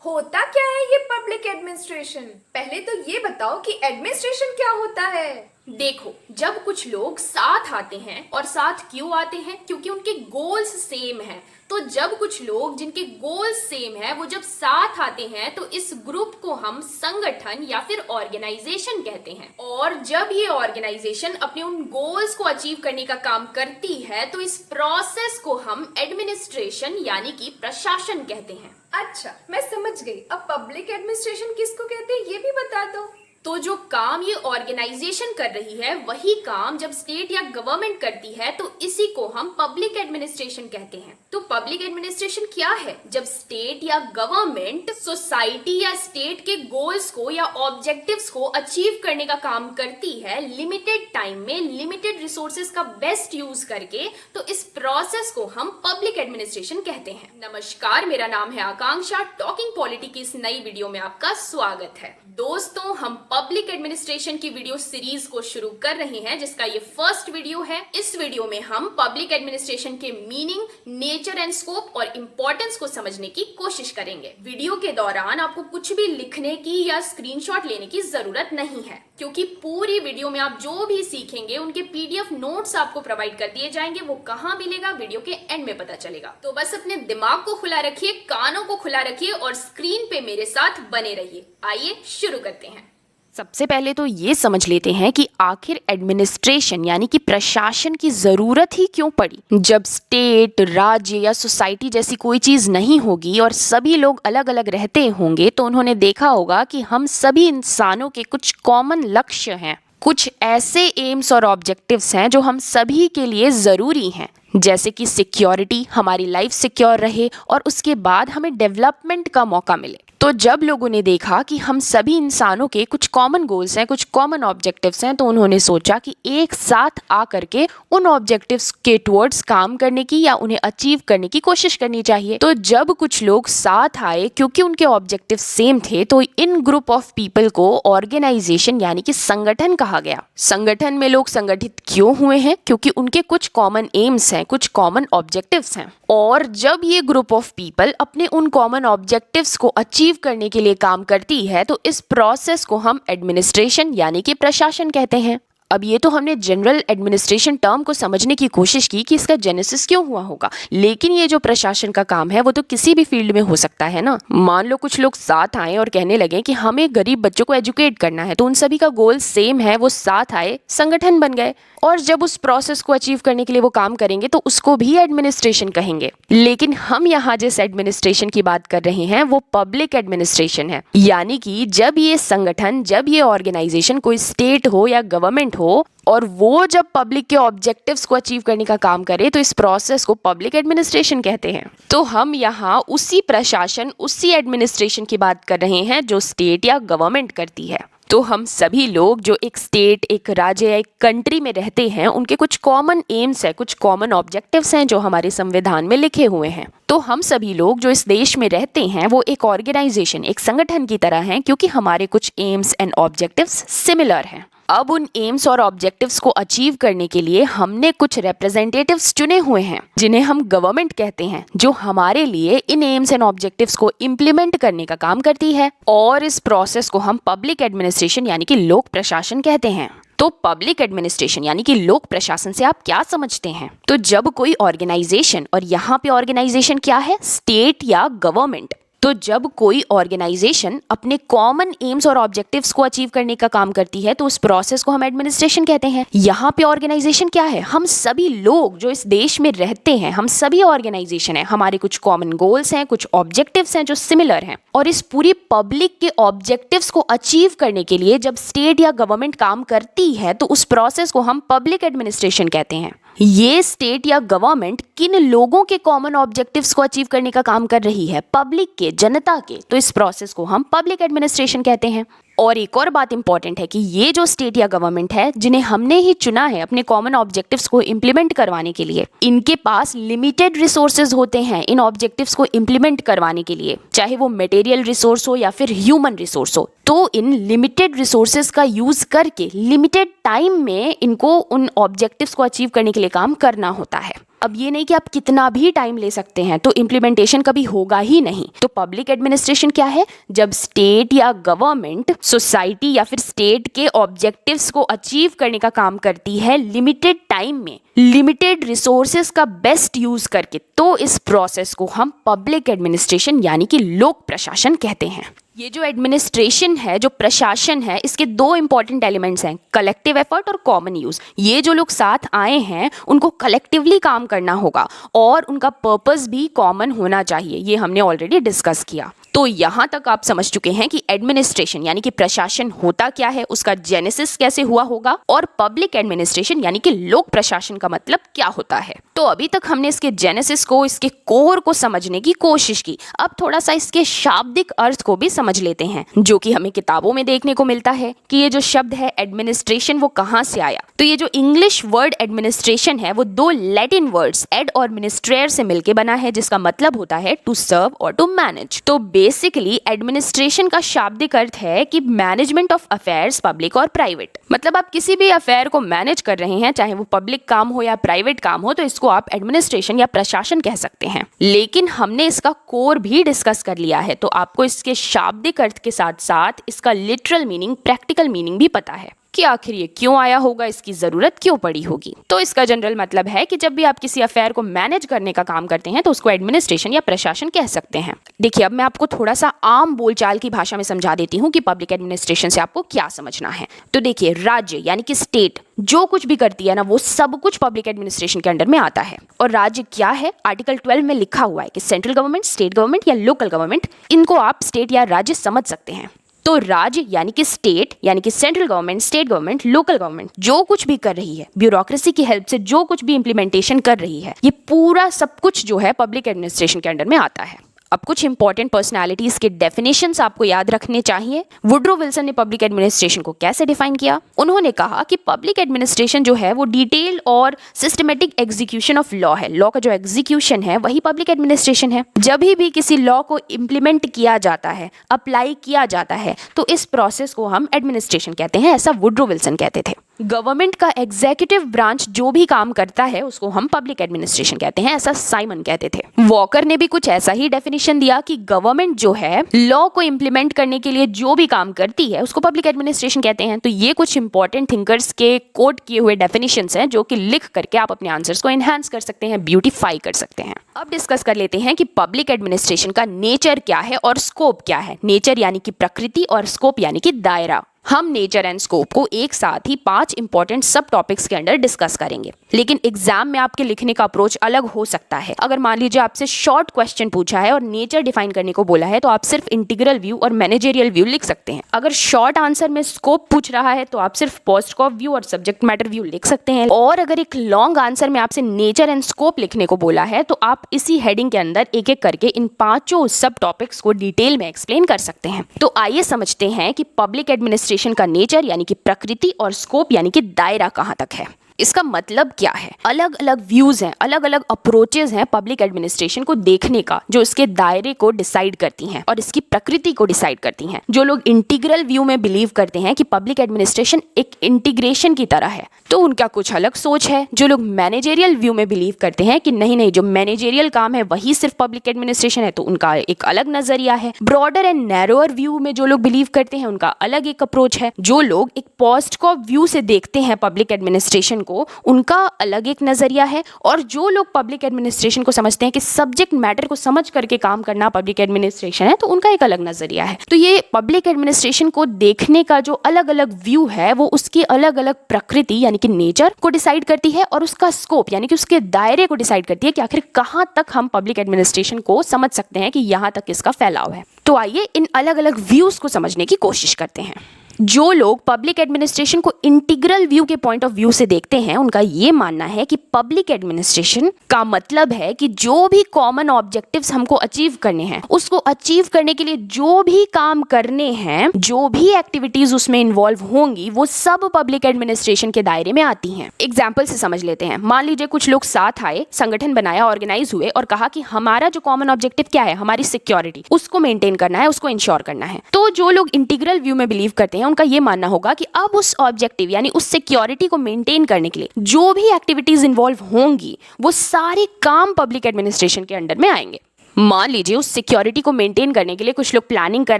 होता क्या है ये पब्लिक एडमिनिस्ट्रेशन? पहले तो ये बताओ कि एडमिनिस्ट्रेशन क्या होता है। देखो, जब कुछ लोग साथ आते हैं, और साथ क्यों आते हैं? क्योंकि उनके गोल्स सेम हैं। तो जब कुछ लोग जिनके गोल्स सेम है वो जब साथ आते हैं तो इस ग्रुप को हम संगठन या फिर ऑर्गेनाइजेशन कहते हैं। और जब ये ऑर्गेनाइजेशन अपने उन गोल्स को अचीव करने का काम करती है तो इस प्रोसेस को हम एडमिनिस्ट्रेशन यानी कि प्रशासन कहते हैं। अच्छा, मैं समझ गई। अब पब्लिक एडमिनिस्ट्रेशन किसको कहते हैं ये भी बता दो। तो जो काम ये ऑर्गेनाइजेशन कर रही है वही काम जब स्टेट या गवर्नमेंट करती है तो इसी को हम पब्लिक एडमिनिस्ट्रेशन कहते हैं। तो पब्लिक एडमिनिस्ट्रेशन क्या है? जब स्टेट या गवर्नमेंट सोसाइटी या स्टेट के गोल्स को या ऑब्जेक्टिव्स को अचीव करने का काम करती है लिमिटेड टाइम में लिमिटेड रिसोर्सेज का बेस्ट यूज करके, तो इस प्रोसेस को हम पब्लिक एडमिनिस्ट्रेशन कहते हैं। नमस्कार, मेरा नाम है आकांक्षा। टॉकिंग पॉलिटी की इस नई वीडियो में आपका स्वागत है। दोस्तों, हम पब्लिक एडमिनिस्ट्रेशन की वीडियो सीरीज को शुरू कर रहे हैं जिसका ये फर्स्ट वीडियो है। इस वीडियो में हम पब्लिक एडमिनिस्ट्रेशन के मीनिंग, नेचर एंड स्कोप और इंपॉर्टेंस को समझने की कोशिश करेंगे। वीडियो के दौरान आपको कुछ भी लिखने की या स्क्रीनशॉट लेने की जरूरत नहीं है, क्योंकि पूरी वीडियो में आप जो भी सीखेंगे उनके पीडीएफ नोट्स आपको प्रोवाइड कर दिए जाएंगे। वो कहाँ मिलेगा वीडियो के एंड में पता चलेगा। तो बस अपने दिमाग को खुला रखिए, कानों को खुला रखिए और स्क्रीन पे मेरे साथ बने रहिए। आइए शुरू करते हैं। सबसे पहले तो ये समझ लेते हैं कि आखिर एडमिनिस्ट्रेशन यानी कि प्रशासन की ज़रूरत ही क्यों पड़ी। जब स्टेट, राज्य या सोसाइटी जैसी कोई चीज़ नहीं होगी और सभी लोग अलग अलग रहते होंगे तो उन्होंने देखा होगा कि हम सभी इंसानों के कुछ कॉमन लक्ष्य हैं, कुछ ऐसे एम्स और ऑब्जेक्टिव्स हैं जो हम सभी के लिए ज़रूरी हैं, जैसे कि सिक्योरिटी, हमारी लाइफ सिक्योर रहे और उसके बाद हमें डेवलपमेंट का मौका मिले। तो जब लोगों ने देखा कि हम सभी इंसानों के कुछ कॉमन गोल्स हैं, कुछ कॉमन ऑब्जेक्टिव्स हैं, तो उन्होंने सोचा कि एक साथ आकर के उन ऑब्जेक्टिव्स के टुवर्ड्स काम करने की या उन्हें अचीव करने की कोशिश करनी चाहिए। तो जब कुछ लोग साथ आए क्योंकि उनके ऑब्जेक्टिव सेम थे तो इन ग्रुप ऑफ पीपल को ऑर्गेनाइजेशन यानी कि संगठन कहा गया। संगठन में लोग संगठित क्यों हुए हैं? क्योंकि उनके कुछ कॉमन एम्स हैं, कुछ कॉमन ऑब्जेक्टिव्स हैं। और जब ये ग्रुप ऑफ पीपल अपने उन कॉमन ऑब्जेक्टिव्स को अचीव करने के लिए काम करती है तो इस प्रोसेस को हम एडमिनिस्ट्रेशन यानी कि प्रशासन कहते हैं। अब ये तो हमने जनरल एडमिनिस्ट्रेशन टर्म को समझने की कोशिश की कि इसका जेनेसिस क्यों हुआ होगा, लेकिन ये जो प्रशासन का काम है वो तो किसी भी फील्ड में हो सकता है ना। मान लो कुछ लोग साथ आए और कहने लगे कि हमें गरीब बच्चों को एजुकेट करना है, तो उन सभी का गोल सेम है, वो साथ आए, संगठन बन गए और जब उस प्रोसेस को अचीव करने के लिए वो काम करेंगे तो उसको भी एडमिनिस्ट्रेशन कहेंगे। लेकिन हम यहाँ जिस एडमिनिस्ट्रेशन की बात कर रहे हैं वो पब्लिक एडमिनिस्ट्रेशन है, यानी कि जब ये संगठन, जब ये ऑर्गेनाइजेशन, कोई स्टेट हो या गवर्नमेंट हो और वो जब पब्लिक के ऑब्जेक्टिव्स को अचीव करने का काम करे तो इस प्रोसेस को पब्लिक एडमिनिस्ट्रेशन कहते हैं। तो हम यहाँ उसी प्रशासन, उसी एडमिनिस्ट्रेशन की बात कर रहे हैं जो स्टेट या गवर्नमेंट करती है। तो हम सभी लोग जो एक स्टेट, एक राज्य या एक कंट्री में रहते हैं उनके कुछ कॉमन एम्स हैं, कुछ कॉमन ऑब्जेक्टिव्स हैं जो हमारे संविधान में लिखे हुए हैं। तो हम सभी लोग जो इस देश में रहते हैं वो एक ऑर्गेनाइजेशन, एक संगठन की तरह हैं, क्योंकि हमारे कुछ एम्स एंड ऑब्जेक्टिव्स सिमिलर हैं। अब उन एम्स और ऑब्जेक्टिव्स को अचीव करने के लिए हमने कुछ रिप्रेजेंटेटिव्स चुने हुए हैं जिन्हें हम गवर्नमेंट कहते हैं, जो हमारे लिए इन एम्स एंड ऑब्जेक्टिव्स को इम्प्लीमेंट करने का काम करती है। और इस प्रोसेस को हम पब्लिक एडमिनिस्ट्रेशन यानी कि लोक प्रशासन कहते हैं। तो पब्लिक एडमिनिस्ट्रेशन यानी कि लोक प्रशासन से आप क्या समझते हैं? तो जब कोई ऑर्गेनाइजेशन, और यहाँ पे ऑर्गेनाइजेशन क्या है? स्टेट या गवर्नमेंट। तो जब कोई ऑर्गेनाइजेशन अपने कॉमन एम्स और ऑब्जेक्टिव्स को अचीव करने का काम करती है तो उस प्रोसेस को हम एडमिनिस्ट्रेशन कहते हैं। यहाँ पे ऑर्गेनाइजेशन क्या है? हम सभी लोग जो इस देश में रहते हैं, हम सभी ऑर्गेनाइजेशन है, हमारे कुछ कॉमन गोल्स हैं, कुछ ऑब्जेक्टिव्स हैं जो सिमिलर हैं। और इस पूरी पब्लिक के ऑब्जेक्टिव्स को अचीव करने के लिए जब स्टेट या गवर्नमेंट काम करती है तो उस प्रोसेस को हम पब्लिक एडमिनिस्ट्रेशन कहते हैं। ये स्टेट या गवर्नमेंट किन लोगों के कॉमन ऑब्जेक्टिव्स को अचीव करने का काम कर रही है? पब्लिक के, जनता के। तो इस प्रोसेस को हम पब्लिक एडमिनिस्ट्रेशन कहते हैं। और एक और बात इंपॉर्टेंट है कि ये जो स्टेट या गवर्नमेंट है जिन्हें हमने ही चुना है अपने कॉमन ऑब्जेक्टिव्स को इम्प्लीमेंट करवाने के लिए, इनके पास लिमिटेड रिसोर्सेज होते हैं इन ऑब्जेक्टिव्स को इम्प्लीमेंट करवाने के लिए, चाहे वो मटेरियल रिसोर्स हो या फिर ह्यूमन रिसोर्स हो। तो इन लिमिटेड रिसोर्सेज का यूज करके लिमिटेड टाइम में इनको उन ऑब्जेक्टिव्स को अचीव करने के लिए काम करना होता है। अब ये नहीं कि आप कितना भी टाइम ले सकते हैं तो इम्प्लीमेंटेशन कभी होगा ही नहीं। तो पब्लिक एडमिनिस्ट्रेशन क्या है? जब स्टेट या गवर्नमेंट सोसाइटी या फिर स्टेट के ऑब्जेक्टिव्स को अचीव करने का काम करती है लिमिटेड टाइम में, लिमिटेड रिसोर्सेज का बेस्ट यूज करके, तो इस प्रोसेस को हम पब्लिक एडमिनिस्ट्रेशन यानी कि लोक प्रशासन कहते हैं। ये जो एडमिनिस्ट्रेशन है, जो प्रशासन है, इसके दो इंपॉर्टेंट एलिमेंट्स हैं, कलेक्टिव एफर्ट और कॉमन यूज। ये जो लोग साथ आए हैं उनको कलेक्टिवली काम करना होगा और उनका पर्पस भी कॉमन होना चाहिए, ये हमने ऑलरेडी डिस्कस किया। तो यहाँ तक आप समझ चुके हैं कि एडमिनिस्ट्रेशन यानी कि प्रशासन होता क्या है, उसका जेनेसिस कैसे हुआ होगा, और पब्लिक एडमिनिस्ट्रेशन यानी कि लोक प्रशासन का मतलब क्या होता है। तो अभी तक हमने इसके जेनेसिस को, इसके कोर को समझने की कोशिश की। अब थोड़ा सा इसके शाब्दिक अर्थ को भी समझ लेते हैं, जो कि हमें किताबों में देखने को मिलता है कि ये जो शब्द है एडमिनिस्ट्रेशन वो कहाँ से आया। तो ये जो इंग्लिश वर्ड एडमिनिस्ट्रेशन है वो दो लैटिन वर्ड्स एड और मिनिस्ट्रेयर से मिलकर बना है, जिसका मतलब होता है टू सर्व और टू मैनेज। तो बेसिकली एडमिनिस्ट्रेशन का शाब्दिक अर्थ है कि मैनेजमेंट ऑफ अफेयर्स पब्लिक और प्राइवेट। मतलब आप किसी भी अफेयर को मैनेज कर रहे हैं, चाहे वो पब्लिक काम हो या प्राइवेट काम हो, तो इसको आप एडमिनिस्ट्रेशन या प्रशासन कह सकते हैं। लेकिन हमने इसका कोर भी डिस्कस कर लिया है, तो आपको इसके शाब्दिक अर्थ के साथ साथ इसका लिटरल मीनिंग, प्रैक्टिकल मीनिंग भी पता है कि आखिर ये क्यों आया होगा, इसकी जरूरत क्यों पड़ी होगी। तो इसका जनरल मतलब है कि जब भी आप किसी अफेयर को मैनेज करने का काम करते हैं तो उसको एडमिनिस्ट्रेशन या प्रशासन कह सकते हैं। देखिए, अब मैं आपको थोड़ा सा आम बोलचाल की भाषा में समझा देती हूँ कि पब्लिक एडमिनिस्ट्रेशन से आपको क्या समझना है। तो देखिए, राज्य यानी कि स्टेट जो कुछ भी करती है ना, वो सब कुछ पब्लिक एडमिनिस्ट्रेशन के अंडर में आता है। और राज्य क्या है? आर्टिकल 12 में लिखा हुआ है कि सेंट्रल गवर्नमेंट, स्टेट गवर्नमेंट या लोकल गवर्नमेंट, इनको आप स्टेट या राज्य समझ सकते हैं। तो राज्य यानी कि स्टेट यानी कि central government, state government, local government जो कुछ भी कर रही है, ब्यूरोक्रेसी की हेल्प से जो कुछ भी इंप्लीमेंटेशन कर रही है, ये पूरा सब कुछ जो है पब्लिक एडमिनिस्ट्रेशन के अंडर में आता है। अब कुछ इंपॉर्टेंट पर्सनालिटीज के डेफिनेशंस आपको याद रखने चाहिए। वुड्रो विल्सन ने पब्लिक एडमिनिस्ट्रेशन को कैसे डिफाइन किया? उन्होंने कहा कि पब्लिक एडमिनिस्ट्रेशन जो है वो डिटेल और सिस्टमेटिक एग्जीक्यूशन ऑफ लॉ है। लॉ का जो एग्जीक्यूशन है वही पब्लिक एडमिनिस्ट्रेशन है। जब भी किसी लॉ को इम्प्लीमेंट किया जाता है, अप्लाई किया जाता है, तो इस प्रोसेस को हम एडमिनिस्ट्रेशन कहते हैं, ऐसा वुड्रो विल्सन कहते थे। गवर्नमेंट का एग्जीक्यूटिव ब्रांच जो भी काम करता है उसको हम पब्लिक एडमिनिस्ट्रेशन कहते हैं, ऐसा साइमन कहते थे। वॉकर ने भी कुछ ऐसा ही डेफिनेशन दिया कि गवर्नमेंट जो है लॉ को इंप्लीमेंट करने के लिए जो भी काम करती है उसको पब्लिक एडमिनिस्ट्रेशन कहते हैं। तो ये कुछ इंपॉर्टेंट थिंकर्स के कोट किए हुए डेफिनेशंस हैं, जो कि लिख करके आप अपने आंसर्स को एनहांस कर सकते हैं, ब्यूटीफाई कर सकते हैं। अब डिस्कस कर लेते हैं कि पब्लिक एडमिनिस्ट्रेशन का नेचर क्या है और स्कोप क्या है। नेचर यानी कि प्रकृति और स्कोप यानी कि दायरा। हम नेचर एंड स्कोप को एक साथ ही 5 इंपॉर्टेंट सब टॉपिक्स के अंदर डिस्कस करेंगे, लेकिन एग्जाम में आपके लिखने का अप्रोच अलग हो सकता है। अगर मान लीजिए आपसे शॉर्ट क्वेश्चन पूछा है और नेचर डिफाइन करने को बोला है, तो आप सिर्फ इंटीग्रल व्यू और मैनेजेरियल व्यू लिख सकते हैं। अगर शॉर्ट आंसर में स्कोप पूछ रहा है तो आप सिर्फ पोस्ट स्कोप व्यू और सब्जेक्ट मैटर व्यू लिख सकते हैं। और अगर एक लॉन्ग आंसर में आपसे नेचर एंड स्कोप लिखने को बोला है तो आप इसी हेडिंग के अंदर एक एक करके इन 5 सब टॉपिक्स को डिटेल में एक्सप्लेन कर सकते हैं। तो आइए समझते हैं कि पब्लिक एडमिनिस्ट्रेशन का नेचर यानी कि प्रकृति और स्कोप यानी कि दायरा कहां तक है। इसका मतलब क्या है? अलग अलग व्यूज हैं, अलग अलग अप्रोचेस हैं पब्लिक एडमिनिस्ट्रेशन को देखने का, जो इसके दायरे को डिसाइड करती हैं और इसकी प्रकृति को डिसाइड करती हैं। जो लोग इंटीग्रल व्यू में बिलीव करते हैं कि पब्लिक एडमिनिस्ट्रेशन एक इंटीग्रेशन की तरह है, तो उनका कुछ अलग सोच है। जो लोग मैनेजेरियल व्यू में बिलीव करते हैं कि नहीं नहीं, जो मैनेजेरियल काम है वही सिर्फ पब्लिक एडमिनिस्ट्रेशन है, तो उनका एक अलग नजरिया है। ब्रॉडर एंड नैरोअर व्यू में जो लोग बिलीव करते हैं उनका अलग एक अप्रोच है। जो लोग एक पोस्ट स्कोप व्यू से देखते हैं पब्लिक एडमिनिस्ट्रेशन को, उनका अलग एक नजरिया है। और जो लोग पब्लिक एडमिनिस्ट्रेशन को समझते हैं कि सब्जेक्ट मैटर को समझ करके काम करना पब्लिक एडमिनिस्ट्रेशन है, तो उनका एक अलग नजरिया है। तो ये पब्लिक एडमिनिस्ट्रेशन को देखने का जो अलग अलग व्यू है वो उसकी अलग अलग प्रकृति यानी कि नेचर को डिसाइड करती है और उसका स्कोप यानी कि उसके दायरे को डिसाइड करती है कि आखिर कहां तक हम पब्लिक एडमिनिस्ट्रेशन को समझ सकते हैं कि यहां तक इसका फैलाव है। तो आइए इन अलग अलग व्यूज को समझने की कोशिश करते हैं। जो लोग पब्लिक एडमिनिस्ट्रेशन को इंटीग्रल व्यू के पॉइंट ऑफ व्यू से देखते हैं, उनका ये मानना है कि पब्लिक एडमिनिस्ट्रेशन का मतलब है कि जो भी कॉमन ऑब्जेक्टिव्स हमको अचीव करने हैं, उसको अचीव करने के लिए जो भी काम करने हैं, जो भी एक्टिविटीज उसमें इन्वॉल्व होंगी, वो सब पब्लिक एडमिनिस्ट्रेशन के दायरे में आती हैं। एग्जाम्पल से समझ लेते हैं। मान लीजिए कुछ लोग साथ आए, संगठन बनाया, ऑर्गेनाइज हुए और कहा कि हमारा जो कॉमन ऑब्जेक्टिव क्या है, हमारी सिक्योरिटी, उसको मेंटेन करना है, उसको इंश्योर करना है। तो जो लोग इंटीग्रल व्यू में बिलीव करते हैं उनका ये मानना होगा कि अब उस ऑब्जेक्टिव यानी उस सिक्योरिटी को मेंटेन करने के लिए जो भी एक्टिविटीज इन्वॉल्व होंगी वो सारे काम पब्लिक एडमिनिस्ट्रेशन के अंडर में आएंगे। मान लीजिए उस सिक्योरिटी को मेंटेन करने के लिए कुछ लोग प्लानिंग कर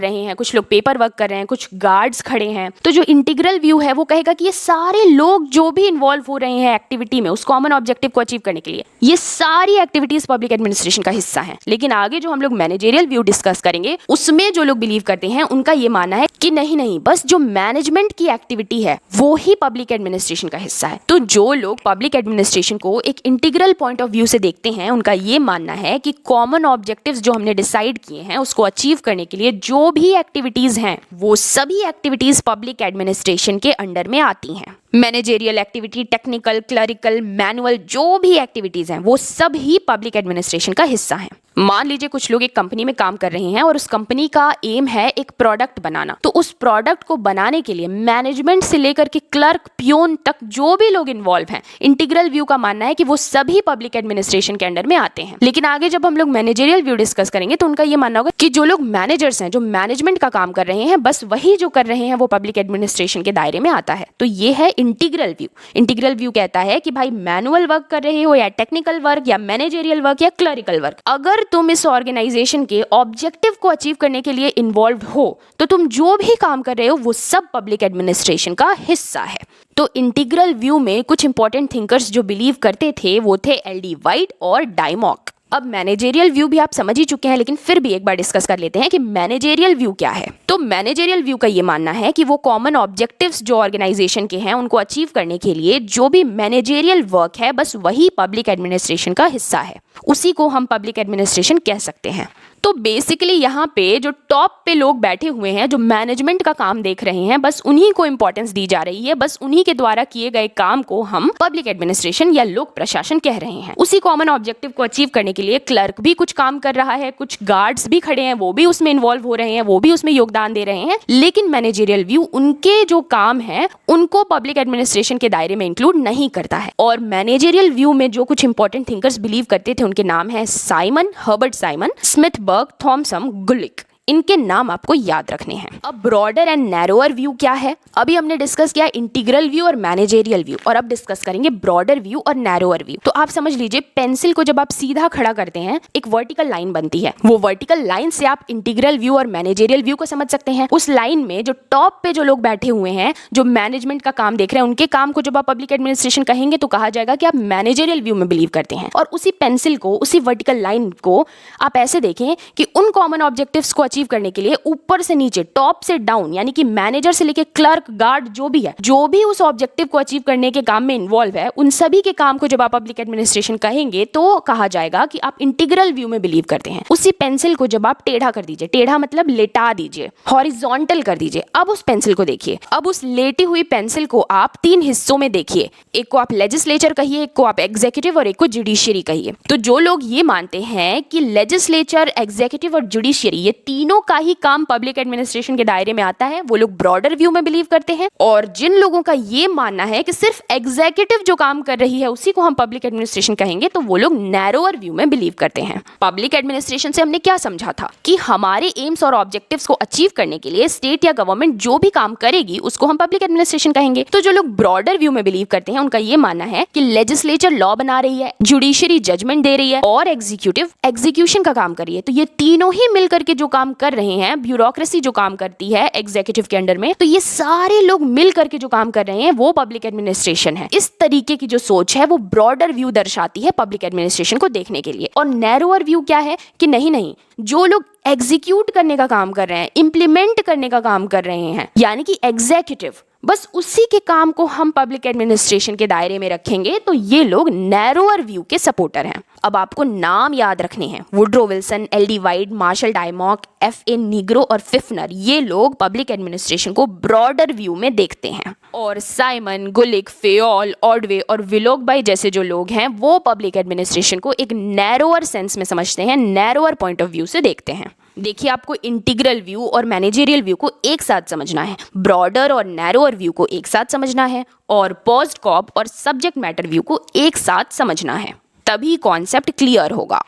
रहे हैं, कुछ लोग पेपर वर्क कर रहे हैं, कुछ गार्ड्स खड़े हैं, तो जो इंटीग्रल व्यू है वो कहेगा कि ये सारे लोग जो भी इन्वॉल्व हो रहे हैं एक्टिविटी में उस कॉमन ऑब्जेक्टिव को अचीव करने के लिए, ये सारी एक्टिविटीज पब्लिक एडमिनिस्ट्रेशन का हिस्सा है। लेकिन आगे जो हम लोग मैनेजरियल व्यू डिस्कस करेंगे उसमें जो लोग बिलीव करते हैं उनका ये मानना है कि नहीं, बस जो मैनेजमेंट की एक्टिविटी है वो ही पब्लिक एडमिनिस्ट्रेशन का हिस्सा है। तो जो लोग पब्लिक एडमिनिस्ट्रेशन को एक इंटीग्रल पॉइंट ऑफ व्यू से देखते हैं उनका ये मानना है कि कॉमन ऑब्जेक्टिव्स जो हमने डिसाइड किए हैं उसको अचीव करने के लिए जो भी एक्टिविटीज हैं वो सभी एक्टिविटीज पब्लिक एडमिनिस्ट्रेशन के अंडर में आती हैं। Managerial activity, technical, clerical, manual, जो भी एक्टिविटीज हैं वो सब ही पब्लिक एडमिनिस्ट्रेशन का हिस्सा हैं। मान लीजिए कुछ लोग एक कंपनी में काम कर रहे हैं और उस कंपनी का एम है एक प्रोडक्ट बनाना, तो उस प्रोडक्ट को बनाने के लिए मैनेजमेंट से लेकर के क्लर्क, पियोन तक जो भी लोग इन्वॉल्व हैं, इंटीग्रल व्यू का मानना है कि वो सभी पब्लिक एडमिनिस्ट्रेशन के अंडर में आते हैं। लेकिन आगे जब हम लोग मैनेजेरियल व्यू डिस्कस करेंगे तो उनका ये मानना होगा कि जो लोग मैनेजर्स हैं, जो मैनेजमेंट का काम कर रहे हैं, बस वही जो कर रहे हैं वो पब्लिक एडमिनिस्ट्रेशन के दायरे में आता है। तो ये है इंटीग्रल व्यू। इंटीग्रल व्यू कहता है कि भाई मैनुअल वर्क कर रहे हो या टेक्निकल वर्क या मैनेजेरियल वर्क या क्लरिकल वर्क, अगर तुम इस ऑर्गेनाइजेशन के ऑब्जेक्टिव को अचीव करने के लिए इन्वॉल्व हो तो तुम जो भी काम कर रहे हो वो सब पब्लिक एडमिनिस्ट्रेशन का हिस्सा है। तो इंटीग्रल व्यू में कुछ इंपॉर्टेंट थिंकर्स जो बिलीव करते थे वो थे एल.डी. वाइट और डायमॉक। अब मैनेजेरियल व्यू भी आप समझ ही चुके हैं, लेकिन फिर भी एक बार डिस्कस कर लेते हैं कि मैनेजेरियल व्यू क्या है। तो मैनेजेरियल व्यू का ये मानना है कि वो कॉमन ऑब्जेक्टिव्स जो ऑर्गेनाइजेशन के हैं उनको अचीव करने के लिए जो भी मैनेजेरियल वर्क है बस वही पब्लिक एडमिनिस्ट्रेशन का हिस्सा है, उसी को हम पब्लिक एडमिनिस्ट्रेशन कह सकते हैं। तो बेसिकली यहाँ पे जो टॉप पे लोग बैठे हुए हैं, जो मैनेजमेंट का काम देख रहे हैं, बस उन्हीं को इंपॉर्टेंस दी जा रही है, बस उन्हीं के द्वारा किए गए काम को हम पब्लिक एडमिनिस्ट्रेशन या लोक प्रशासन कह रहे हैं। उसी कॉमन ऑब्जेक्टिव को अचीव करने के लिए क्लर्क भी कुछ काम कर रहा है, कुछ गार्ड्स भी खड़े हैं, वो भी उसमें इन्वॉल्व हो रहे हैं, वो भी उसमें योगदान दे रहे हैं। लेकिन मैनेजेरियल व्यू उनके जो काम है उनको पब्लिक एडमिनिस्ट्रेशन के दायरे में इंक्लूड नहीं करता है। और मैनेजेरियल व्यू में जो कुछ इंपॉर्टेंट थिंकर्स बिलीव करते थे उनके नाम है Simon, Herbert Simon, Smith, Thomson, Gulick. इनके नाम आपको याद रखने हैं। अब ब्रॉडर एंड नैरोअर व्यू क्या है? अभी हमने डिस्कस किया इंटीग्रल व्यू और मैनेजेरियल व्यू, और अब डिस्कस करेंगे ब्रॉडर व्यू और नैरोअर व्यू। तो आप समझ लीजिए पेंसिल को जब आप सीधा खड़ा करते हैं एक वर्टिकल लाइन बनती है, वो वर्टिकल लाइन से आप इंटीग्रल व्यू और मैनेजेरियल व्यू को समझ सकते हैं। उस लाइन में जो टॉप पे जो लोग बैठे हुए हैं, जो मैनेजमेंट का काम देख रहे हैं, उनके काम को जब आप पब्लिक एडमिनिस्ट्रेशन कहेंगे तो कहा जाएगा कि आप मैनेजेरियल व्यू में बिलीव करते हैं। और उसी पेंसिल को, उसी वर्टिकल लाइन को आप ऐसे देखें कि उन कॉमन ऑब्जेक्टिव्स को अचीव करने के लिए ऊपर से नीचे, टॉप से डाउन, यानी कि मैनेजर से लेके क्लर्क, गार्ड, जो भी है, जो भी उस ऑब्जेक्टिव को अचीव करने के काम में इन्वॉल्व है, उन सभी के काम को जब आप पब्लिक एडमिनिस्ट्रेशन कहेंगे तो कहा जाएगा कि आप इंटीग्रल व्यू में बिलीव करते हैं। उसी पेंसिल को जब आप टेढ़ा कर दीजिए, टेढ़ा मतलब लेटा दीजिए, हॉरिजॉन्टल कर दीजिए, अब उस पेंसिल को देखिए। अब उस लेटी हुई पेंसिल को आप तीन हिस्सों में देखिए, एक को आप लेजिस्लेचर कहिए, एक को आप एग्जीक्यूटिव और एक को जुडिशियरी कहिए। तो जो लोग ये मानते हैं कि लेजिस्लेचर, एग्जीक्यूटिव और जुडिशियरी ये तीनों का ही काम पब्लिक एडमिनिस्ट्रेशन के दायरे में आता है, वो लोग ब्रॉडर व्यू में बिलीव करते हैं। और जिन लोगों का ये मानना है कि सिर्फ एग्जीक्यूटिव जो काम कर रही है उसी को हम पब्लिक एडमिनिस्ट्रेशन कहेंगे, तो वो लोग नैरोअर व्यू में बिलीव करते हैं। पब्लिक एडमिनिस्ट्रेशन से हमने क्या समझा था कि हमारे एम्स और ऑब्जेक्टिव्स को अचीव करने के लिए स्टेट या गवर्नमेंट जो भी काम करेगी उसको हम पब्लिक एडमिनिस्ट्रेशन कहेंगे। तो जो लोग ब्रॉडर व्यू में बिलीव करते हैं उनका ये मानना है कि लेजिस्लेचर लॉ बना रही है, जुडिशरी जजमेंट दे रही है और एग्जीक्यूटिव एग्जीक्यूशन का काम कर रही है। तो ये तीनों ही मिलकर के जो काम कर रहे हैं, ब्यूरोक्रेसी जो काम करती है एग्जीक्यूटिव के अंडर में, तो ये सारे लोग मिल करके जो काम कर रहे हैं वो पब्लिक एडमिनिस्ट्रेशन है। इस तरीके की जो सोच है वो ब्रॉडर व्यू दर्शाती है पब्लिक एडमिनिस्ट्रेशन को देखने के लिए। और नैरोअर व्यू क्या है कि नहीं, जो लोग एग्जीक्यूट करने का काम कर रहे हैं, इंप्लीमेंट करने का काम कर रहे हैं, यानी कि एग्जीक्यूटिव, बस उसी के काम को हम पब्लिक एडमिनिस्ट्रेशन के दायरे में रखेंगे, तो ये लोग नैरोअर व्यू के सपोर्टर हैं। अब आपको नाम याद रखने हैं, Woodrow Wilson, L D. White, Marshall Dimock, F.A. Nigro और फिफनर, ये लोग पब्लिक एडमिनिस्ट्रेशन को ब्रॉडर व्यू में देखते हैं। और साइमन, गुलिक, फेयोल, ऑर्डवे और विलोकबाई जैसे जो लोग हैं वो पब्लिक एडमिनिस्ट्रेशन को एक नैरोअर सेंस में समझते हैं, नैरोअर पॉइंट ऑफ व्यू से देखते हैं। देखिए, आपको इंटीग्रल व्यू और मैनेजेरियल व्यू को एक साथ समझना है, ब्रॉडर और नैरोअर व्यू को एक साथ समझना है, और पोस्ट कॉप और सब्जेक्ट मैटर व्यू को एक साथ समझना है, तभी कॉन्सेप्ट क्लियर होगा।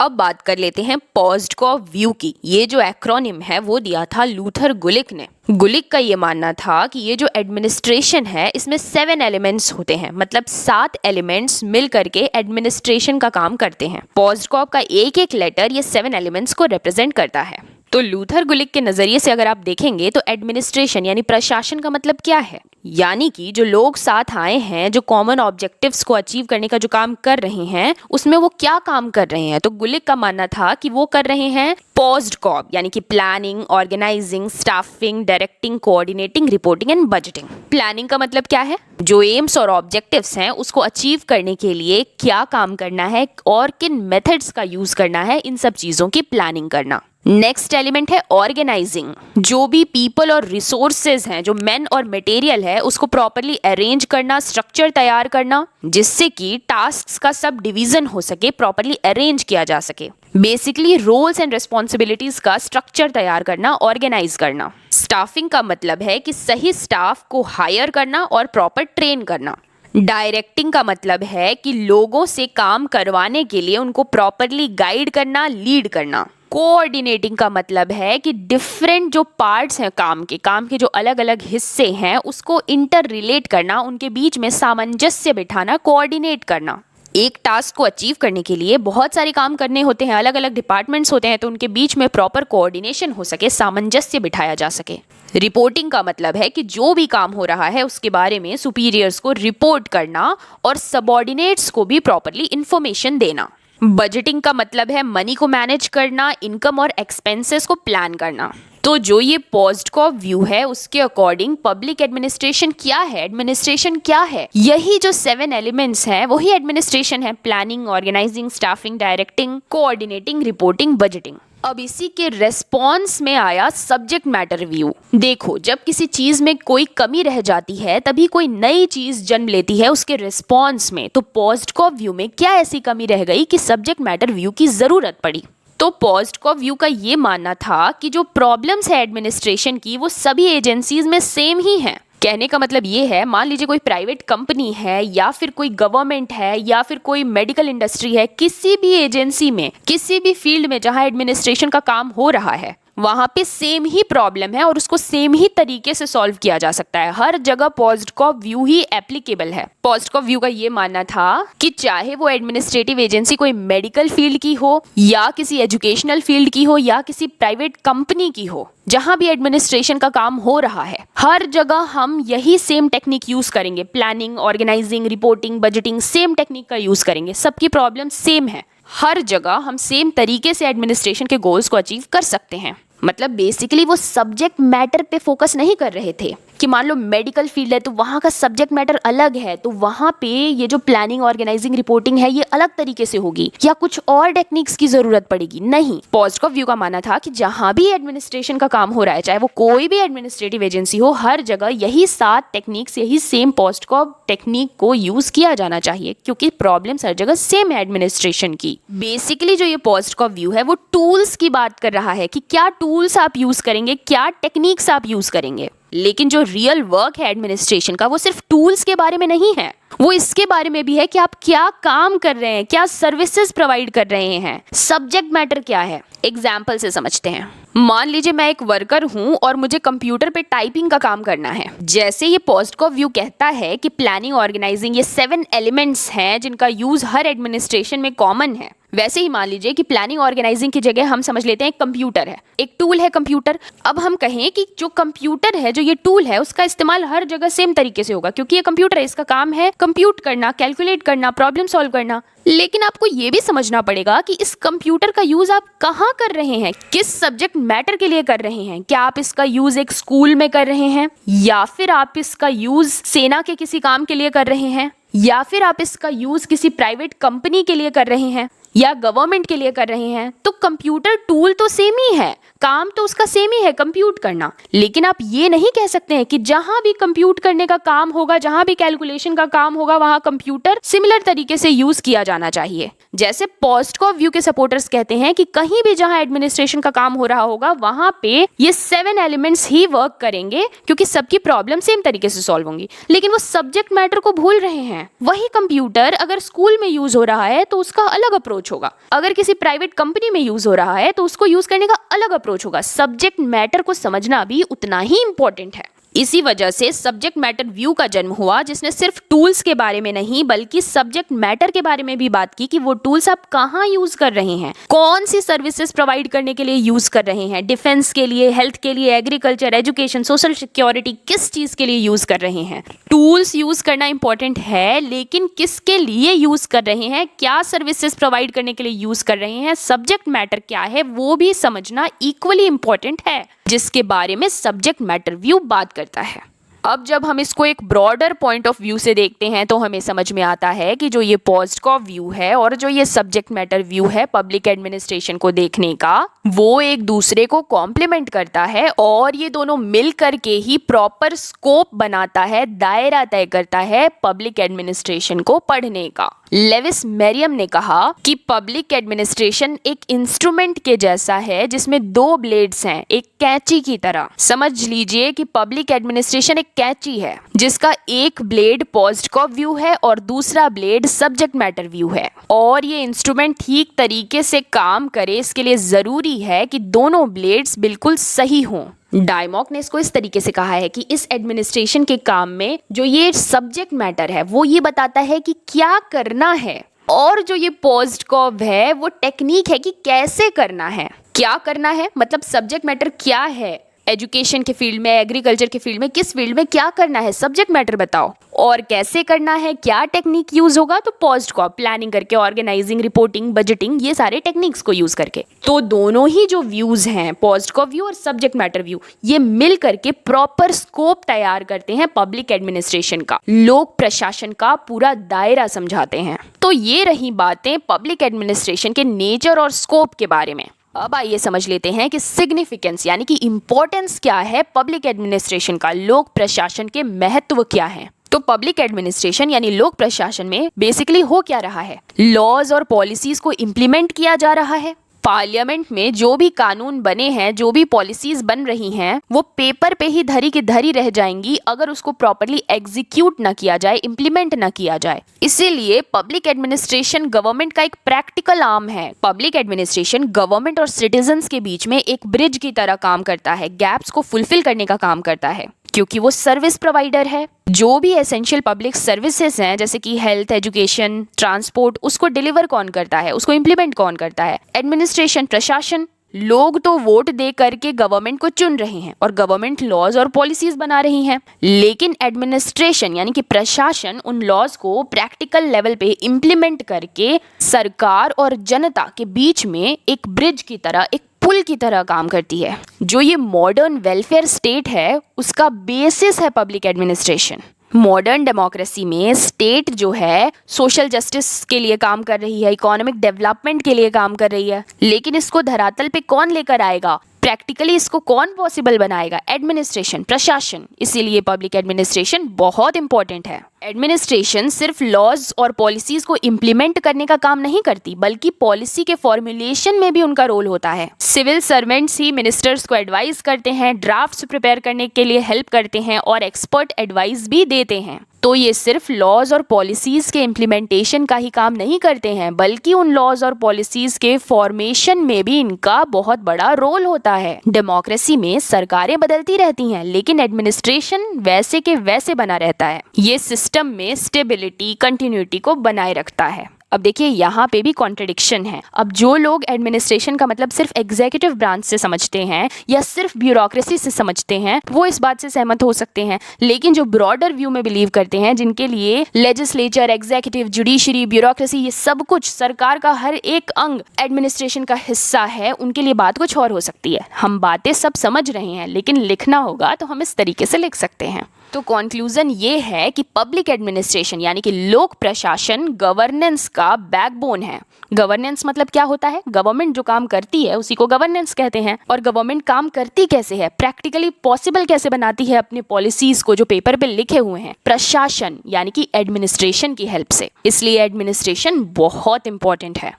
अब बात कर लेते हैं पॉज्डकॉव व्यू की। ये जो एक्रोनिम है वो दिया था लूथर गुलिक ने। गुलिक का ये मानना था कि ये जो एडमिनिस्ट्रेशन है इसमें 7 एलिमेंट्स होते हैं, मतलब 7 एलिमेंट्स मिल करके एडमिनिस्ट्रेशन का काम करते हैं। पॉज्डकॉव का एक एक लेटर ये 7 एलिमेंट्स को रिप्रेजेंट करता है। तो लूथर गुलिक के नजरिए से अगर आप देखेंगे तो एडमिनिस्ट्रेशन यानी प्रशासन का मतलब क्या है, यानी कि जो लोग साथ आए हैं, जो कॉमन ऑब्जेक्टिव्स को अचीव करने का जो काम कर रहे हैं, उसमें वो क्या काम कर रहे हैं। तो गुलिक का मानना था कि वो कर रहे हैं पॉज्डकॉव यानी कि planning, organising, staffing, directing, coordinating, reporting and budgeting. Planning का मतलब क्या है, जो एम्स और ऑब्जेक्टिव्स हैं उसको अचीव करने के लिए क्या काम करना है और किन मेथड्स का यूज करना है, इन सब चीजों की प्लानिंग करना। नेक्स्ट एलिमेंट है ऑर्गेनाइजिंग। जो भी पीपल और रिसोर्सेज हैं, जो मैन और मटेरियल है, उसको प्रॉपरली अरेंज करना, स्ट्रक्चर तैयार करना, जिससे कि टास्क्स का सब डिवीजन हो सके, प्रॉपरली अरेंज किया जा सके। बेसिकली रोल्स एंड रिस्पॉन्सिबिलिटीज का स्ट्रक्चर तैयार करना, ऑर्गेनाइज करना। स्टाफिंग का मतलब है कि सही स्टाफ को हायर करना और प्रॉपर ट्रेन करना। डायरेक्टिंग का मतलब है कि लोगों से काम करवाने के लिए उनको प्रॉपरली गाइड करना, लीड करना। कोऑर्डिनेटिंग का मतलब है कि डिफरेंट जो पार्ट्स हैं काम के जो अलग अलग हिस्से हैं उसको इंटर रिलेट करना, उनके बीच में सामंजस्य बिठाना, कोऑर्डिनेट करना। एक टास्क को अचीव करने के लिए बहुत सारे काम करने होते हैं, अलग अलग डिपार्टमेंट्स होते हैं, तो उनके बीच में प्रॉपर कोऑर्डिनेशन हो सके, सामंजस्य बिठाया जा सके। रिपोर्टिंग का मतलब है कि जो भी काम हो रहा है उसके बारे में सुपीरियर्स को रिपोर्ट करना और सबऑर्डिनेट्स को भी प्रॉपरली इंफॉर्मेशन देना। बजटिंग का मतलब है मनी को मैनेज करना, इनकम और एक्सपेंसेस को प्लान करना। तो जो ये पॉज्डकॉव व्यू है उसके अकॉर्डिंग पब्लिक एडमिनिस्ट्रेशन क्या है, एडमिनिस्ट्रेशन क्या है, यही जो 7 एलिमेंट्स हैं वही एडमिनिस्ट्रेशन है। Planning, organising, staffing, directing, coordinating, reporting, budgeting. अब इसी के रेस्पॉन्स में आया सब्जेक्ट मैटर व्यू। देखो, जब किसी चीज में कोई कमी रह जाती है तभी कोई नई चीज जन्म लेती है उसके रिस्पॉन्स में। तो पॉज्डकॉव व्यू में क्या ऐसी कमी रह गई कि सब्जेक्ट मैटर व्यू की जरूरत पड़ी। तो पॉज्डकॉव व्यू का ये मानना था कि जो प्रॉब्लम्स है एडमिनिस्ट्रेशन की वो सभी एजेंसीज में सेम ही हैं। कहने का मतलब ये है, मान लीजिए कोई प्राइवेट कंपनी है या फिर कोई गवर्नमेंट है या फिर कोई मेडिकल इंडस्ट्री है, किसी भी एजेंसी में, किसी भी फील्ड में जहां एडमिनिस्ट्रेशन का काम हो रहा है वहां पे सेम ही प्रॉब्लम है और उसको सेम ही तरीके से सॉल्व किया जा सकता है। हर जगह पॉज्डकॉव व्यू ही एप्लीकेबल है। पॉज्डकॉव व्यू का ये मानना था कि चाहे वो एडमिनिस्ट्रेटिव एजेंसी कोई मेडिकल फील्ड की हो या किसी एजुकेशनल फील्ड की हो या किसी प्राइवेट कंपनी की हो, जहां भी एडमिनिस्ट्रेशन का काम हो रहा है हर जगह हम यही सेम टेक्निक यूज करेंगे। Planning, organising, reporting, budgeting, same technique का यूज करेंगे। सबकी प्रॉब्लम सेम है, हर जगह हम सेम तरीके से एडमिनिस्ट्रेशन के गोल्स को अचीव कर सकते हैं। मतलब बेसिकली वो सब्जेक्ट मैटर पे फोकस नहीं कर रहे थे कि मान लो मेडिकल फील्ड है तो वहाँ का सब्जेक्ट मैटर अलग है, तो वहाँ पे ये जो प्लानिंग, ऑर्गेनाइजिंग, रिपोर्टिंग है ये अलग तरीके से होगी या कुछ और टेक्निक्स की जरूरत पड़ेगी। नहीं, पॉज्डकॉव व्यू का मानना था कि जहाँ भी एडमिनिस्ट्रेशन का काम हो रहा है, चाहे वो कोई भी एडमिनिस्ट्रेटिव एजेंसी हो, हर जगह यही 7 टेक्निक्स, यही सेम पॉज्डकॉव टेक्निक को यूज किया जाना चाहिए क्योंकि प्रॉब्लम्स हर जगह सेम है एडमिनिस्ट्रेशन की। बेसिकली जो ये पॉज्डकॉव व्यू है वो टूल्स की बात कर रहा है कि क्या टूल्स आप यूज करेंगे, क्या टेक्निक्स आप यूज करेंगे। लेकिन जो रियल वर्क है एडमिनिस्ट्रेशन का वो सिर्फ टूल्स के बारे में नहीं है, वो इसके बारे में भी है कि आप क्या काम कर रहे हैं, क्या सर्विसेज प्रोवाइड कर रहे हैं, सब्जेक्ट मैटर क्या है। एग्जाम्पल से समझते हैं। मान लीजिए मैं एक वर्कर हूं और मुझे कंप्यूटर पे टाइपिंग का काम करना है। जैसे ये पॉज्डकॉव व्यू कहता है कि प्लानिंग, ऑर्गेनाइजिंग ये 7 एलिमेंट्स हैं जिनका यूज हर एडमिनिस्ट्रेशन में कॉमन है, वैसे ही मान लीजिए कि प्लानिंग, ऑर्गेनाइजिंग की जगह हम समझ लेते हैं एक कंप्यूटर है, एक टूल है कंप्यूटर। अब हम कहें कि जो कंप्यूटर है, जो ये टूल है, उसका इस्तेमाल हर जगह सेम तरीके से होगा क्योंकि ये कंप्यूटर है, इसका काम है कंप्यूट करना, कैलकुलेट करना, प्रॉब्लम सॉल्व करना। लेकिन आपको ये भी समझना पड़ेगा कि इस कंप्यूटर का यूज आप कहाँ कर रहे हैं, किस सब्जेक्ट मैटर के लिए कर रहे हैं। क्या आप इसका यूज एक स्कूल में कर रहे हैं या फिर आप इसका यूज सेना के किसी काम के लिए कर रहे हैं या फिर आप इसका यूज किसी प्राइवेट कंपनी के लिए कर रहे हैं या गवर्नमेंट के लिए कर रहे हैं। तो कंप्यूटर टूल तो सेम ही है, काम तो उसका सेम ही है, कंप्यूट करना। लेकिन आप ये नहीं कह सकते हैं कि जहां भी कंप्यूट करने का काम होगा, जहां भी कैलकुलेशन का काम होगा, वहां कंप्यूटर सिमिलर तरीके से यूज किया जाना चाहिए। जैसे पॉज्डकॉव व्यू के सपोर्टर्स कहते हैं कि कहीं भी जहां एडमिनिस्ट्रेशन का काम हो रहा होगा वहां पे ये 7 एलिमेंट्स ही वर्क करेंगे क्योंकि सबकी प्रॉब्लम सेम तरीके से सॉल्व होंगी। लेकिन वो सब्जेक्ट मैटर को भूल रहे हैं। वही कंप्यूटर अगर स्कूल में यूज हो रहा है तो उसका अलग अप्रोच अप्रोच होगा। अगर किसी प्राइवेट कंपनी में यूज हो रहा है तो उसको यूज करने का अलग अप्रोच होगा। सब्जेक्ट मैटर को समझना भी उतना ही इंपॉर्टेंट है। इसी वजह से सब्जेक्ट मैटर व्यू का जन्म हुआ, जिसने सिर्फ टूल्स के बारे में नहीं बल्कि सब्जेक्ट मैटर के बारे में भी बात की कि वो टूल्स आप कहाँ यूज कर रहे हैं, कौन सी सर्विसेज प्रोवाइड करने के लिए यूज कर रहे हैं, डिफेंस के लिए, हेल्थ के लिए, एग्रीकल्चर, एजुकेशन, सोशल सिक्योरिटी, किस चीज के लिए यूज कर रहे हैं। टूल्स यूज करना इंपॉर्टेंट है, लेकिन किसके लिए यूज कर रहे हैं, क्या सर्विसेज प्रोवाइड करने के लिए यूज कर रहे हैं, सब्जेक्ट मैटर क्या है, वो भी समझना इक्वली इंपॉर्टेंट है, जिसके बारे में सब्जेक्ट मैटर व्यू बात करता है। अब जब हम इसको एक ब्रॉडर पॉइंट ऑफ व्यू से देखते हैं तो हमें समझ में आता है कि जो ये पॉस्टकॉप व्यू है और जो ये सब्जेक्ट मैटर व्यू है पब्लिक एडमिनिस्ट्रेशन को देखने का, वो एक दूसरे को कॉम्प्लीमेंट करता है और ये दोनों मिल करके ही प्रॉपर स्कोप बनाता है, दायरा तय करता है पब्लिक एडमिनिस्ट्रेशन को पढ़ने का। लेविस मैरियम ने कहा कि पब्लिक एडमिनिस्ट्रेशन एक इंस्ट्रूमेंट के जैसा है जिसमें दो ब्लेड्स हैं, एक कैंची की तरह। समझ लीजिए कि पब्लिक एडमिनिस्ट्रेशन एक कैंची है जिसका एक ब्लेड पॉस्टकॉप व्यू है और दूसरा ब्लेड सब्जेक्ट मैटर व्यू है, और ये इंस्ट्रूमेंट ठीक तरीके से काम करे इसके लिए जरूरी है कि दोनों ब्लेड्स बिल्कुल सही हों। डायमॉक ने इसको इस तरीके से कहा है कि इस एडमिनिस्ट्रेशन के काम में जो ये सब्जेक्ट मैटर है वो ये बताता है कि क्या करना है, और जो ये पॉस्टकॉप है वो टेक्निक है कि कैसे करना है। क्या करना है मतलब सब्जेक्ट मैटर क्या है, एजुकेशन के फील्ड में, एग्रीकल्चर के फील्ड में, किस फील्ड में क्या करना है, सब्जेक्ट मैटर बताओ, और कैसे करना है, क्या टेक्निक यूज होगा, तो पॉस्टकॉप प्लानिंग करके, ऑर्गेनाइजिंग, रिपोर्टिंग, बजटिंग, ये सारे टेक्निक्स को यूज करके। तो दोनों ही जो व्यूज हैं, पॉस्टकॉप व्यू और सब्जेक्ट मैटर व्यू, ये मिल करके प्रॉपर स्कोप तैयार करते हैं पब्लिक एडमिनिस्ट्रेशन का, लोक प्रशासन का पूरा दायरा समझाते हैं। तो ये रही बातें पब्लिक एडमिनिस्ट्रेशन के नेचर और स्कोप के बारे में। अब आइए समझ लेते हैं कि सिग्निफिकेंस यानी कि इंपॉर्टेंस क्या है पब्लिक एडमिनिस्ट्रेशन का, लोक प्रशासन के महत्व क्या है। तो पब्लिक एडमिनिस्ट्रेशन यानी लोक प्रशासन में बेसिकली हो क्या रहा है, लॉज और पॉलिसीज को इम्प्लीमेंट किया जा रहा है। पार्लियामेंट में जो भी कानून बने हैं, जो भी पॉलिसीज बन रही हैं, वो पेपर पे ही धरी की धरी रह जाएंगी अगर उसको प्रॉपर्ली एग्जीक्यूट ना किया जाए, इम्प्लीमेंट ना किया जाए। इसीलिए पब्लिक एडमिनिस्ट्रेशन गवर्नमेंट का एक प्रैक्टिकल आर्म है। पब्लिक एडमिनिस्ट्रेशन गवर्नमेंट और सिटीजन्स के बीच में एक ब्रिज की तरह काम करता है, गैप्स को फुलफिल करने का काम करता है, क्योंकि वो सर्विस प्रोवाइडर है। जो भी एसेंशियल पब्लिक सर्विसेज हैं जैसे कि हेल्थ, एजुकेशन, ट्रांसपोर्ट, उसको डिलीवर कौन करता है, उसको इम्प्लीमेंट कौन करता है, एडमिनिस्ट्रेशन, प्रशासन। लोग तो वोट दे करके गवर्नमेंट को चुन रहे हैं और गवर्नमेंट लॉज और पॉलिसीज बना रही हैं, लेकिन एडमिनिस्ट्रेशन यानी कि प्रशासन उन लॉज को प्रैक्टिकल लेवल पे इम्प्लीमेंट करके सरकार और जनता के बीच में एक ब्रिज की तरह, एक पुल की तरह काम करती है। जो ये मॉडर्न वेलफेयर स्टेट है उसका बेसिस है पब्लिक एडमिनिस्ट्रेशन। मॉडर्न डेमोक्रेसी में स्टेट जो है सोशल जस्टिस के लिए काम कर रही है, इकोनॉमिक डेवलपमेंट के लिए काम कर रही है, लेकिन इसको धरातल पे कौन लेकर आएगा, प्रैक्टिकली इसको कौन पॉसिबल बनाएगा, एडमिनिस्ट्रेशन, प्रशासन। इसीलिए पब्लिक एडमिनिस्ट्रेशन बहुत इंपॉर्टेंट है। एडमिनिस्ट्रेशन सिर्फ लॉज और पॉलिसीज को इम्प्लीमेंट करने का काम नहीं करती, बल्कि पॉलिसी के फॉर्मुलेशन में भी उनका रोल होता है। सिविल सर्वेंट्स ही मिनिस्टर्स को एडवाइस करते हैं, ड्राफ्ट्स प्रिपेयर करने के लिए हेल्प करते हैं और एक्सपर्ट एडवाइस भी देते हैं। तो ये सिर्फ लॉज और पॉलिसीज के इम्प्लीमेंटेशन का ही काम नहीं करते हैं, बल्कि उन लॉज और पॉलिसीज के फॉर्मेशन में भी इनका बहुत बड़ा रोल होता है। डेमोक्रेसी में सरकारें बदलती रहती हैं, लेकिन एडमिनिस्ट्रेशन वैसे के वैसे बना रहता है। ये सिस्टम में स्टेबिलिटी, कंटिन्यूटी को बनाए रखता है। अब देखिए यहाँ पे भी कॉन्ट्रडिक्शन है। अब जो लोग एडमिनिस्ट्रेशन का मतलब सिर्फ एग्जीक्यूटिव ब्रांच से समझते हैं या सिर्फ ब्यूरोक्रेसी से समझते हैं, वो इस बात से सहमत हो सकते हैं, लेकिन जो ब्रॉडर व्यू में बिलीव करते हैं, जिनके लिए लेजिस्लेचर, एग्जीक्यूटिव, जुडिशरी, ब्यूरोक्रेसी, ये सब कुछ, सरकार का हर एक अंग एडमिनिस्ट्रेशन का हिस्सा है, उनके लिए बात कुछ और हो सकती है। हम बातें सब समझ रहे हैं, लेकिन लिखना होगा तो हम इस तरीके से लिख सकते हैं। तो कंक्लूजन ये है कि पब्लिक एडमिनिस्ट्रेशन यानी कि लोक प्रशासन गवर्नेंस का बैकबोन है। गवर्नेंस मतलब क्या होता है, गवर्नमेंट जो काम करती है उसी को गवर्नेंस कहते हैं। और गवर्नमेंट काम करती कैसे है, प्रैक्टिकली पॉसिबल कैसे बनाती है अपने पॉलिसीज को जो पेपर पे लिखे हुए हैं, प्रशासन यानी कि एडमिनिस्ट्रेशन की हेल्प से। इसलिए एडमिनिस्ट्रेशन बहुत इंपॉर्टेंट है।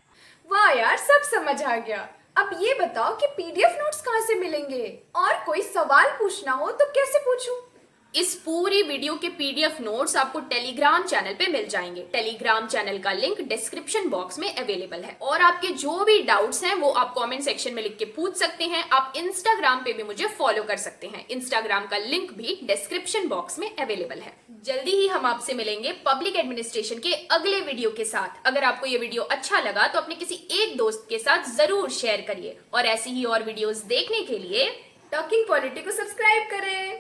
वाह यार, सब समझ आ गया। अब ये बताओ कि पीडीएफ नोट्स कहाँ से मिलेंगे, और कोई सवाल पूछना हो तो कैसे पूछूं? इस पूरी वीडियो के पीडीएफ नोट्स आपको टेलीग्राम चैनल पे मिल जाएंगे। टेलीग्राम चैनल का लिंक डिस्क्रिप्शन बॉक्स में अवेलेबल है और आपके जो भी डाउट्स हैं वो आप कमेंट सेक्शन में लिख के पूछ सकते हैं। आप इंस्टाग्राम पे भी मुझे फॉलो कर सकते हैं, इंस्टाग्राम का लिंक भी डिस्क्रिप्शन बॉक्स में अवेलेबल है। जल्दी ही हम आपसे मिलेंगे पब्लिक एडमिनिस्ट्रेशन के अगले वीडियो के साथ। अगर आपको ये वीडियो अच्छा लगा तो अपने किसी एक दोस्त के साथ जरूर शेयर करिए और ऐसी ही और वीडियोस देखने के लिए टॉकिंग पॉलिटी को सब्सक्राइब करें।